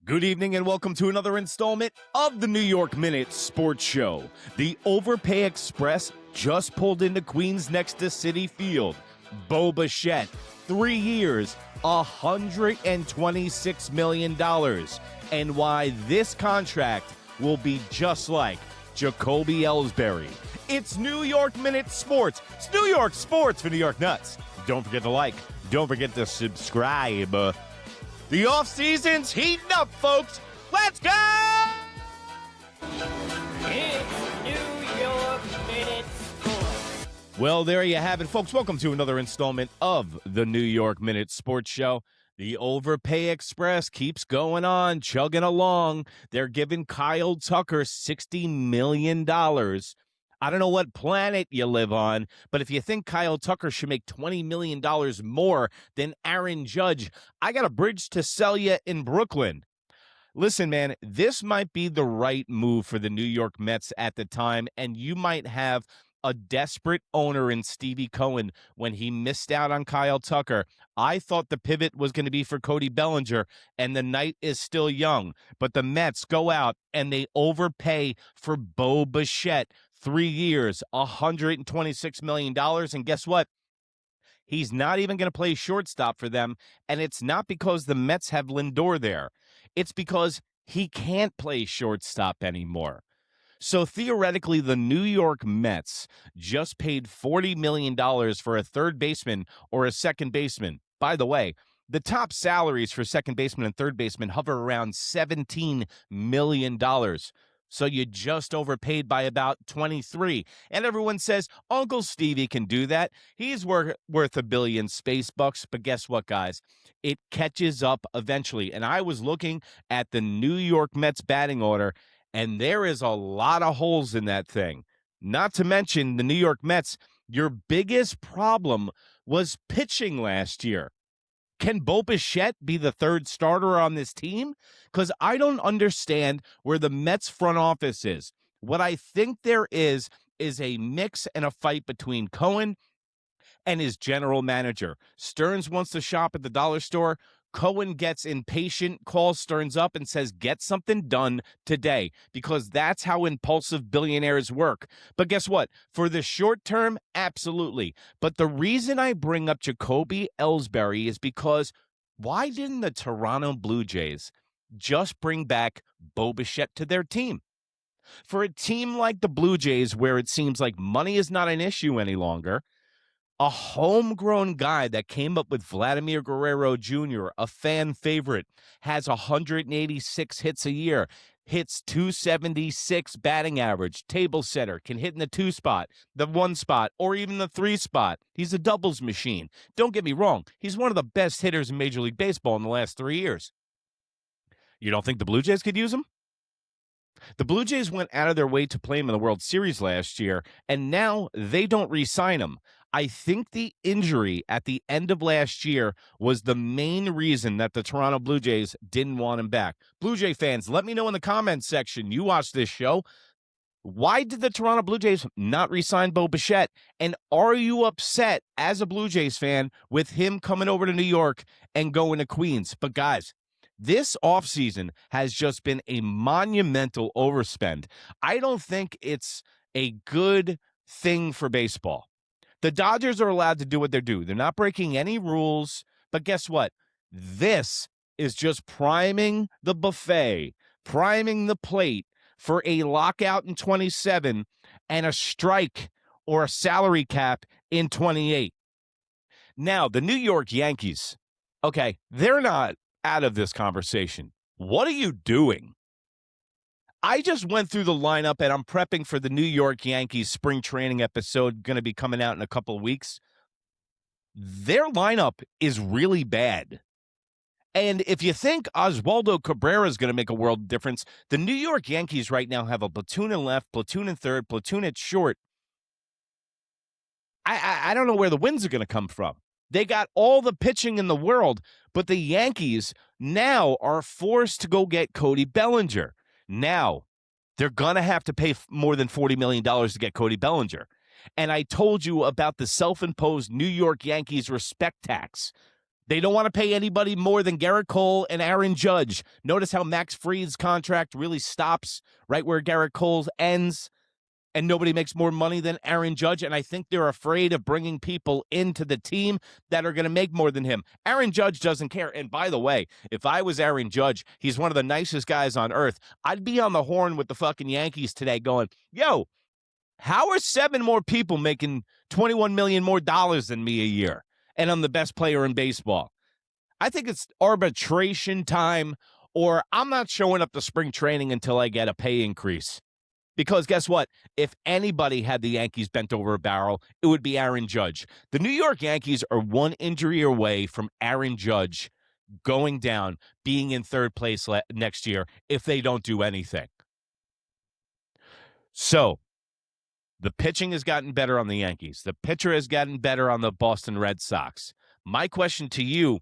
Good evening and welcome to another installment of the New York Minute Sports Show. The Overpay Express just pulled into Queens next to Citi Field. Bo Bichette, 3 years, $126 million. And why this contract will be just like Jacoby Ellsbury. It's New York Minute Sports. It's New York Sports for New York Nuts. Don't forget to like. Don't forget to subscribe. The off-season's heating up, folks. Let's go! It's New York Minute Sports. Well, there you have it, folks. Welcome to another installment of the New York Minute Sports Show. The Overpay Express keeps going on, chugging along. They're giving Kyle Tucker $60 million. I don't know what planet you live on, but if you think Kyle Tucker should make $20 million more than Aaron Judge, I got a bridge to sell you in Brooklyn. Listen, man, this might be the right move for the New York Mets at the time, and you might have a desperate owner in Steve Cohen when he missed out on Kyle Tucker. I thought the pivot was going to be for Cody Bellinger, and the night is still young. But the Mets go out and they overpay for Bo Bichette. 3 years, $126 million. And guess what? He's not even going to play shortstop for them. And it's not because the Mets have Lindor there. It's because he can't play shortstop anymore. So theoretically, the New York Mets just paid $40 million for a third baseman or a second baseman. By the way, the top salaries for second baseman and third baseman hover around $17 million. So you just overpaid by about 23. And everyone says, Uncle Stevie can do that. He's worth $1 billion space bucks. But guess what, guys? It catches up eventually. And I was looking at the New York Mets batting order, and there is a lot of holes in that thing. Not to mention the New York Mets, your biggest problem was pitching last year. Can Bo Bichette be the third starter on this team? Because I don't understand where the Mets front office is. What I think there is a mix and a fight between Cohen and his general manager. Stearns wants to shop at the dollar store. Cohen gets impatient, calls Stearns up and says, get something done today, because that's how impulsive billionaires work. But guess what? For the short term, absolutely. But the reason I bring up Jacoby Ellsbury is because why didn't the Toronto Blue Jays just bring back Bo Bichette to their team? For a team like the Blue Jays, where it seems like money is not an issue any longer, a homegrown guy that came up with Vladimir Guerrero Jr., a fan favorite, has 186 hits a year, hits 276 batting average, table setter, can hit in the 2 spot, the 1 spot, or even the 3 spot. He's a doubles machine. Don't get me wrong. He's one of the best hitters in Major League Baseball in the last 3 years. You don't think the Blue Jays could use him? The Blue Jays went out of their way to play him in the World Series last year, and now they don't re-sign him. I think the injury at the end of last year was the main reason that the Toronto Blue Jays didn't want him back. Blue Jay fans, let me know in the comments section. You watch this show. Why did the Toronto Blue Jays not re-sign Bo Bichette? And are you upset as a Blue Jays fan with him coming over to New York and going to Queens? But guys, this offseason has just been a monumental overspend. I don't think it's a good thing for baseball. The Dodgers are allowed to do what they do. They're not breaking any rules. But guess what? This is just priming the buffet, priming the plate for a lockout in 27 and a strike or a salary cap in 28. Now, the New York Yankees, okay, they're not out of this conversation. What are you doing? I just went through the lineup, and I'm prepping for the New York Yankees spring training episode going to be coming out in a couple of weeks. Their lineup is really bad. And if you think Oswaldo Cabrera is going to make a world difference, the New York Yankees right now have a platoon in left, platoon in third, platoon at short. I don't know where the wins are going to come from. They got all the pitching in the world, but the Yankees now are forced to go get Cody Bellinger. Now, they're going to have to pay more than $40 million to get Cody Bellinger. And I told you about the self-imposed New York Yankees respect tax. They don't want to pay anybody more than Garrett Cole and Aaron Judge. Notice how Max Fried's contract really stops right where Garrett Cole's ends, and nobody makes more money than Aaron Judge. And I think they're afraid of bringing people into the team that are going to make more than him. Aaron Judge doesn't care. And by the way, if I was Aaron Judge, he's one of the nicest guys on earth. I'd be on the horn with the fucking Yankees today going, yo, how are 7 more people making $21 million more than me a year? And I'm the best player in baseball. I think it's arbitration time, or I'm not showing up to spring training until I get a pay increase. Because guess what? If anybody had the Yankees bent over a barrel, it would be Aaron Judge. The New York Yankees are one injury away from Aaron Judge going down, being in third place next year if they don't do anything. So, the pitching has gotten better on the Yankees. The pitcher has gotten better on the Boston Red Sox. My question to you,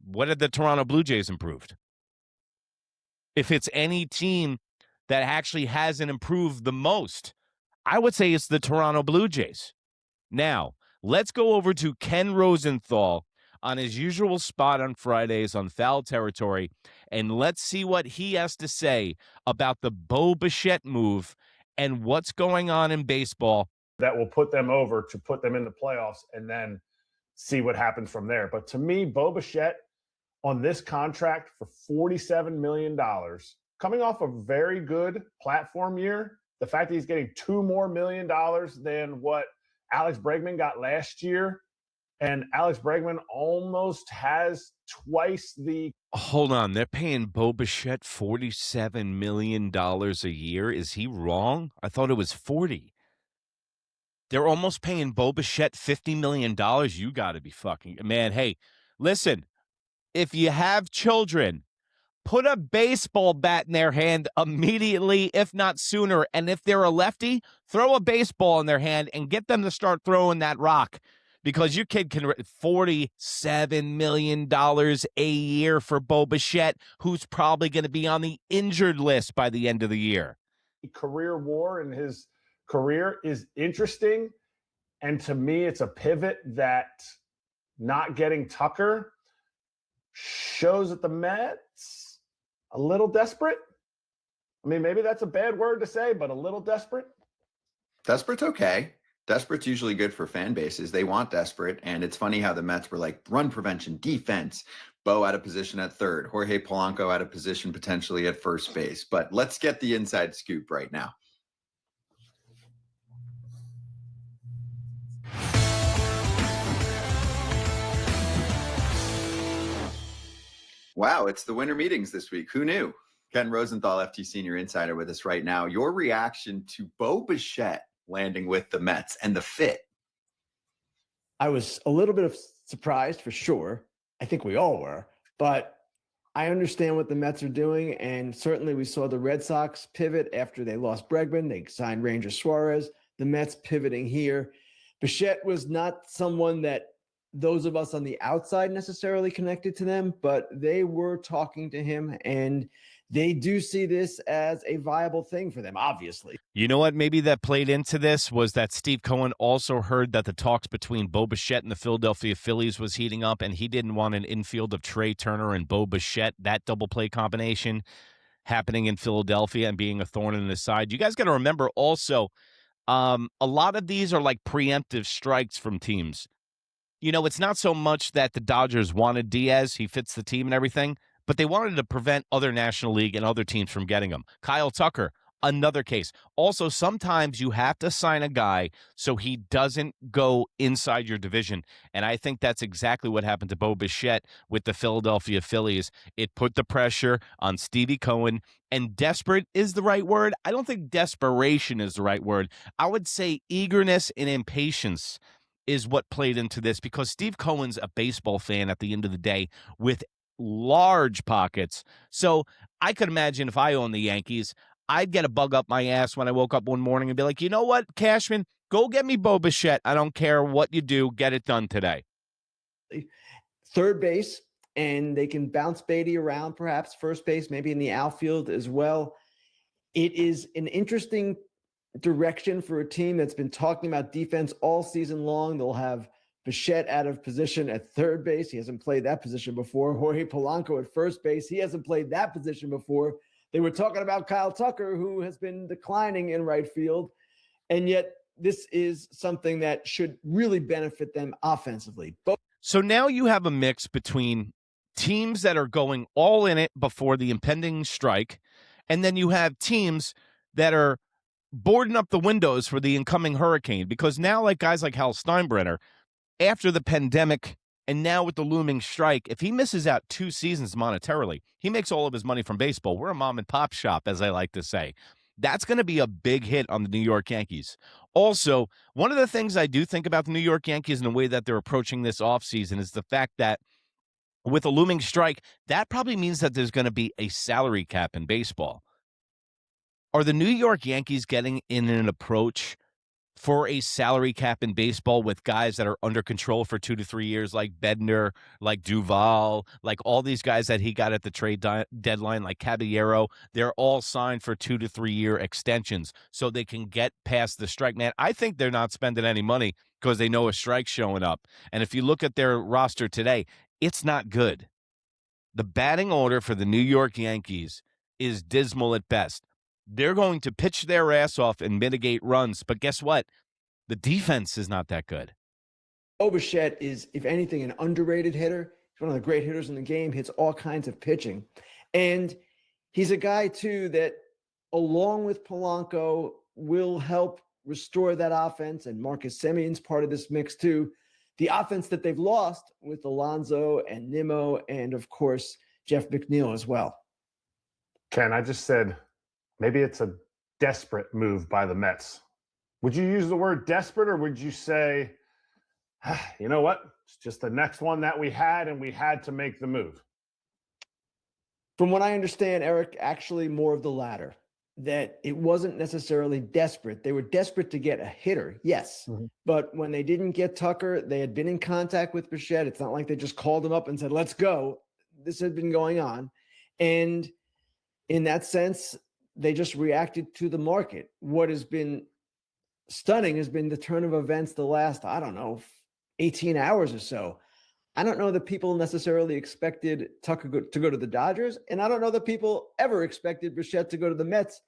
what have the Toronto Blue Jays improved? If it's any team that actually hasn't improved the most, I would say it's the Toronto Blue Jays. Now, let's go over to Ken Rosenthal on his usual spot on Fridays on Foul Territory, and let's see what he has to say about the Bo Bichette move and what's going on in baseball. That will put them over to put them in the playoffs and then see what happens from there. But to me, Bo Bichette on this contract for $47 million, coming off a very good platform year, the fact that he's getting $2 more million than what Alex Bregman got last year, and Alex Bregman almost has twice the. Hold on, they're paying Bo Bichette $47 million a year. Is he wrong? I thought it was 40. They're almost paying Bo Bichette $50 million. You got to be fucking, man. Hey, listen, if you have children, put a baseball bat in their hand immediately, if not sooner. And if they're a lefty, throw a baseball in their hand and get them to start throwing that rock. Because your kid can $47 million a year for Bo Bichette, who's probably going to be on the injured list by the end of the year. Career war in his career is interesting. And to me, it's a pivot that not getting Tucker shows that the Mets a little desperate. I mean, maybe that's a bad word to say, but a little desperate. Desperate's okay. Desperate's usually good for fan bases. They want desperate. And it's funny how the Mets were like run prevention, defense, Bo out of position at third, Jorge Polanco out of position potentially at first base. But let's get the inside scoop right now. Wow, it's the winter meetings this week. Who knew? Ken Rosenthal, FT Senior Insider, with us right now. Your reaction to Bo Bichette landing with the Mets and the fit? I was a little bit of surprised for sure. I think we all were, but I understand what the Mets are doing. And certainly we saw the Red Sox pivot after they lost Bregman. They signed Ranger Suarez, the Mets pivoting here. Bichette was not someone that those of us on the outside necessarily connected to them, but they were talking to him, and they do see this as a viable thing for them, obviously. You know what? Maybe that played into this was that Steve Cohen also heard that the talks between Bo Bichette and the Philadelphia Phillies was heating up, and he didn't want an infield of Trey Turner and Bo Bichette, that double play combination happening in Philadelphia and being a thorn in his side. You guys got to remember also, a lot of these are like preemptive strikes from teams. You know, it's not so much that the Dodgers wanted Diaz. He fits the team and everything, but they wanted to prevent other National League and other teams from getting him. Kyle Tucker, another case. Also, sometimes you have to sign a guy so he doesn't go inside your division, and I think that's exactly what happened to Bo Bichette with the Philadelphia Phillies. It put the pressure on Stevie Cohen, and desperate is the right word. I don't think desperation is the right word. I would say eagerness and impatience is what played into this, because Steve Cohen's a baseball fan at the end of the day with large pockets. So I could imagine if I owned the Yankees, I'd get a bug up my ass when I woke up one morning and be like, you know what, Cashman, go get me Bo Bichette. I don't care what you do. Get it done today. Third base, and they can bounce Beatty around, perhaps first base, maybe in the outfield as well. It is an interesting direction for a team that's been talking about defense all season long. They'll have Bichette out of position at third base. He hasn't played that position before. Jorge Polanco at first base. He hasn't played that position before. They were talking about Kyle Tucker, who has been declining in right field. And yet this is something that should really benefit them offensively. So now you have a mix between teams that are going all in it before the impending strike, and then you have teams that are boarding up the windows for the incoming hurricane, because now, like guys like Hal Steinbrenner, after the pandemic and now with the looming strike, if he misses out 2 seasons monetarily, he makes all of his money from baseball. We're a mom and pop shop, as I like to say. That's going to be a big hit on the New York Yankees. Also, one of the things I do think about the New York Yankees and the way that they're approaching this offseason is the fact that with a looming strike, that probably means that there's going to be a salary cap in baseball. Are the New York Yankees getting in an approach for a salary cap in baseball with guys that are under control for 2 to 3 years, like Bednar, like Duvall, like all these guys that he got at the trade deadline, like Caballero? They're all signed for 2 to 3 year extensions so they can get past the strike. Man, I think they're not spending any money because they know a strike's showing up. And if you look at their roster today, it's not good. The batting order for the New York Yankees is dismal at best. They're going to pitch their ass off and mitigate runs, but guess what? The defense is not that good. Bo Bichette is, if anything, an underrated hitter. He's one of the great hitters in the game, hits all kinds of pitching. And he's a guy, too, that along with Polanco will help restore that offense. And Marcus Semion's part of this mix, too. The offense that they've lost with Alonso and Nimmo and, of course, Jeff McNeil as well. Ken, I just said maybe it's a desperate move by the Mets. Would you use the word desperate, or would you say, you know what, it's just the next one that we had and we had to make the move? From what I understand, Eric, actually more of the latter, that it wasn't necessarily desperate. They were desperate to get a hitter, yes. Mm-hmm. But when they didn't get Tucker, they had been in contact with Bichette. It's not like they just called him up and said, let's go. This had been going on. And in that sense, they just reacted to the market. What has been stunning has been the turn of events the last, 18 hours or so. I don't know that people necessarily expected Tucker to go to the Dodgers, and I don't know that people ever expected Bichette to go to the Mets.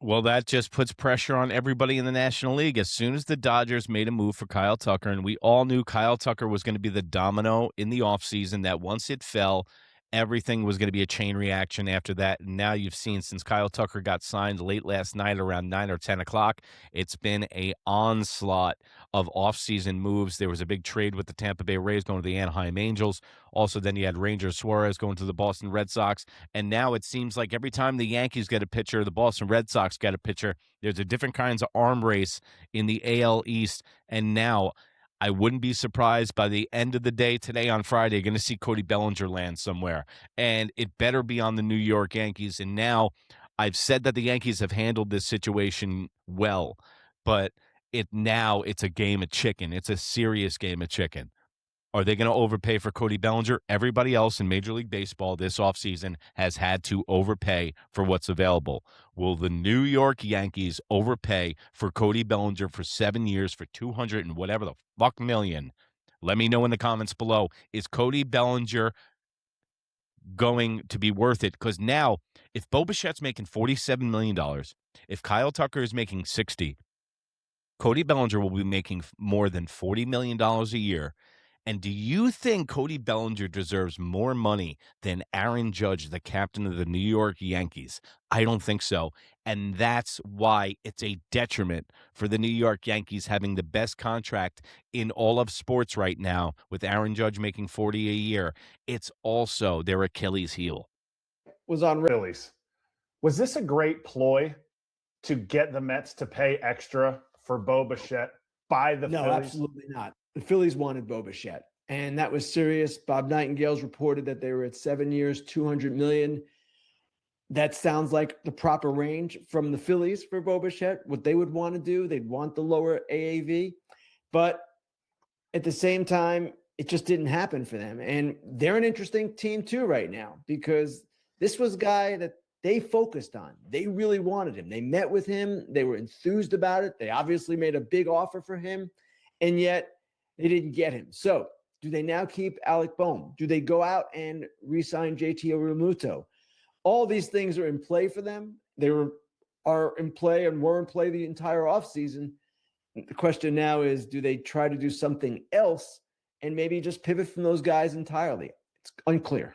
Well, that just puts pressure on everybody in the National League. As soon as the Dodgers made a move for Kyle Tucker, and we all knew Kyle Tucker was going to be the domino in the offseason, that once it fell, everything was going to be a chain reaction after that. And now you've seen, since Kyle Tucker got signed late last night around 9 or 10 o'clock, it's been a onslaught of offseason moves. There was a big trade with the Tampa Bay Rays going to the Anaheim Angels. Also, then you had Ranger Suarez going to the Boston Red Sox. And now it seems like every time the Yankees get a pitcher, the Boston Red Sox get a pitcher, there's a different kinds of arm race in the AL East. And now I wouldn't be surprised by the end of the day today on Friday, you're going to see Cody Bellinger land somewhere. And it better be on the New York Yankees. And now I've said that the Yankees have handled this situation well, but it's a game of chicken. It's a serious game of chicken. Are they going to overpay for Cody Bellinger? Everybody else in Major League Baseball this offseason has had to overpay for what's available. Will the New York Yankees overpay for Cody Bellinger for 7 years for $200 and whatever the fuck million? Let me know in the comments below. Is Cody Bellinger going to be worth it? Because now, if Bo Bichette's making $47 million, if Kyle Tucker is making $60, Cody Bellinger will be making more than $40 million a year. And do you think Cody Bellinger deserves more money than Aaron Judge, the captain of the New York Yankees? I don't think so. And that's why it's a detriment for the New York Yankees having the best contract in all of sports right now, with Aaron Judge making $40 a year. It's also their Achilles heel. Was on Phillies. Was this a great ploy to get the Mets to pay extra for Bo Bichette by the Phillies? No, absolutely not. The Phillies wanted Bo Bichette, and that was serious. Bob Nightingale's reported that they were at 7 years, $200 million. That sounds like the proper range from the Phillies for Bo Bichette. What they would want to do, they'd want the lower AAV, but at the same time, it just didn't happen for them. And they're an interesting team too right now, because this was a guy that they focused on. They really wanted him. They met with him. They were enthused about it. They obviously made a big offer for him, and yet They didn't get him. So do they now keep Alec Boehm? Do they go out and re-sign JT Realmuto? All these things are in play for them. They are in play and were in play the entire offseason. The question now is, do they try to do something else and maybe just pivot from those guys entirely? It's unclear.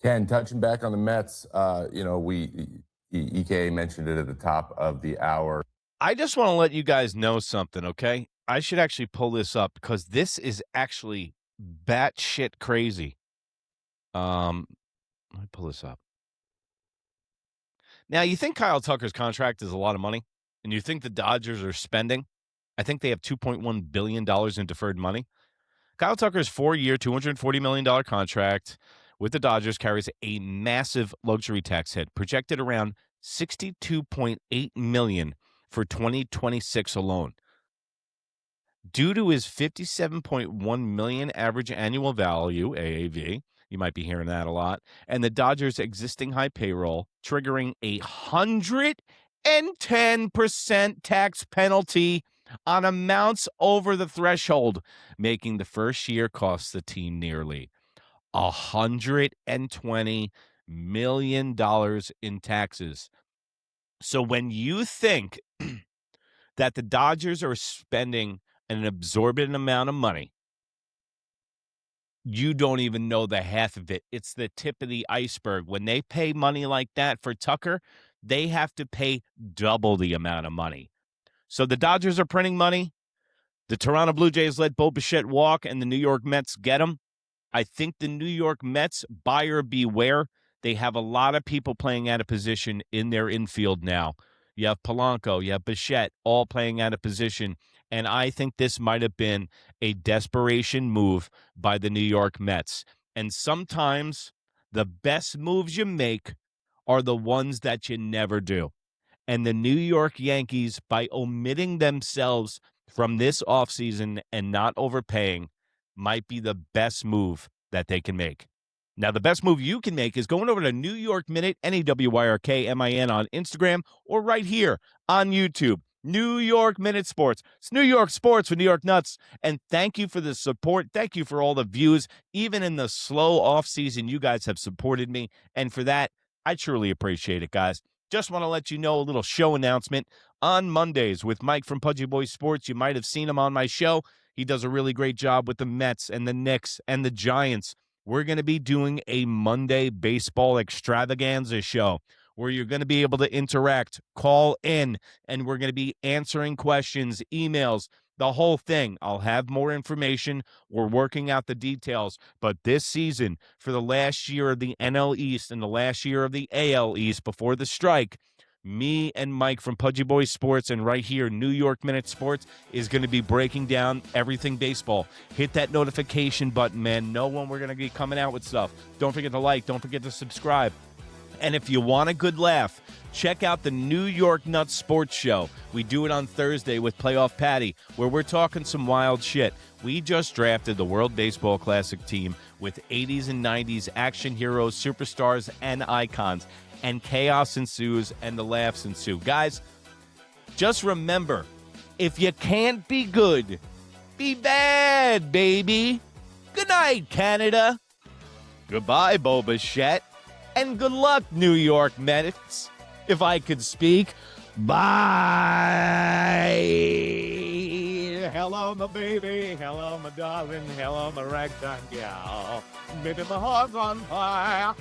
Ken, touching back on the Mets, EK mentioned it at the top of the hour. I just want to let you guys know something, okay? I should actually pull this up because this is actually batshit crazy. Let me pull this up. Now, you think Kyle Tucker's contract is a lot of money, and you think the Dodgers are spending? I think they have $2.1 billion in deferred money. Kyle Tucker's 4-year, $240 million contract with the Dodgers carries a massive luxury tax hit, projected around $62.8 million for 2026 alone. Due to his $57.1 million average annual value, AAV, you might be hearing that a lot, and the Dodgers' existing high payroll, triggering a 110% tax penalty on amounts over the threshold, making the first year cost the team nearly $120 million in taxes. So when you think that the Dodgers are spending an absorbent amount of money, you don't even know the half of it. It's the tip of the iceberg. When they pay money like that for Tucker, they have to pay double the amount of money. So the Dodgers are printing money. The Toronto Blue Jays let Bo Bichette walk, and the New York Mets get him. I think the New York Mets, buyer beware. They have a lot of people playing out of position in their infield now. You have Polanco, you have Bichette, all playing out of position. And I think this might have been a desperation move by the New York Mets. And sometimes the best moves you make are the ones that you never do. And the New York Yankees, by omitting themselves from this offseason and not overpaying, might be the best move that they can make. Now, the best move you can make is going over to New York Minute, NEWYRKMIN on Instagram, or right here on YouTube. New York Minute Sports. It's New York sports for New York Nuts. And thank you for the support. Thank you for all the views. Even in the slow off season, you guys have supported me. And for that, I truly appreciate it, guys. Just want to let you know a little show announcement. On Mondays with Mike from Pudgy Boy Sports, you might have seen him on my show. He does a really great job with the Mets and the Knicks and the Giants. We're going to be doing a Monday baseball extravaganza show where you're going to be able to interact, call in, and we're going to be answering questions, emails, the whole thing. I'll have more information. We're working out the details. But this season, for the last year of the NL East and the last year of the AL East before the strike, me and Mike from Pudgy Boy Sports and right here, New York Minute Sports, is going to be breaking down everything baseball. Hit that notification button, man. Know when we're going to be coming out with stuff. Don't forget to like. Don't forget to subscribe. And if you want a good laugh, check out the New York Nuts Sports Show. We do it on Thursday with Playoff Patty, where we're talking some wild shit. We just drafted the World Baseball Classic team with 80s and 90s action heroes, superstars, and icons. And chaos ensues and the laughs ensue. Guys, just remember, if you can't be good, be bad, baby. Good night, Canada. Goodbye, Bo Bichette. And good luck, New York Mets. If I could speak. Bye. Hello, my baby. Hello, my darling. Hello, my ragtime gal. Baby, my heart's on fire.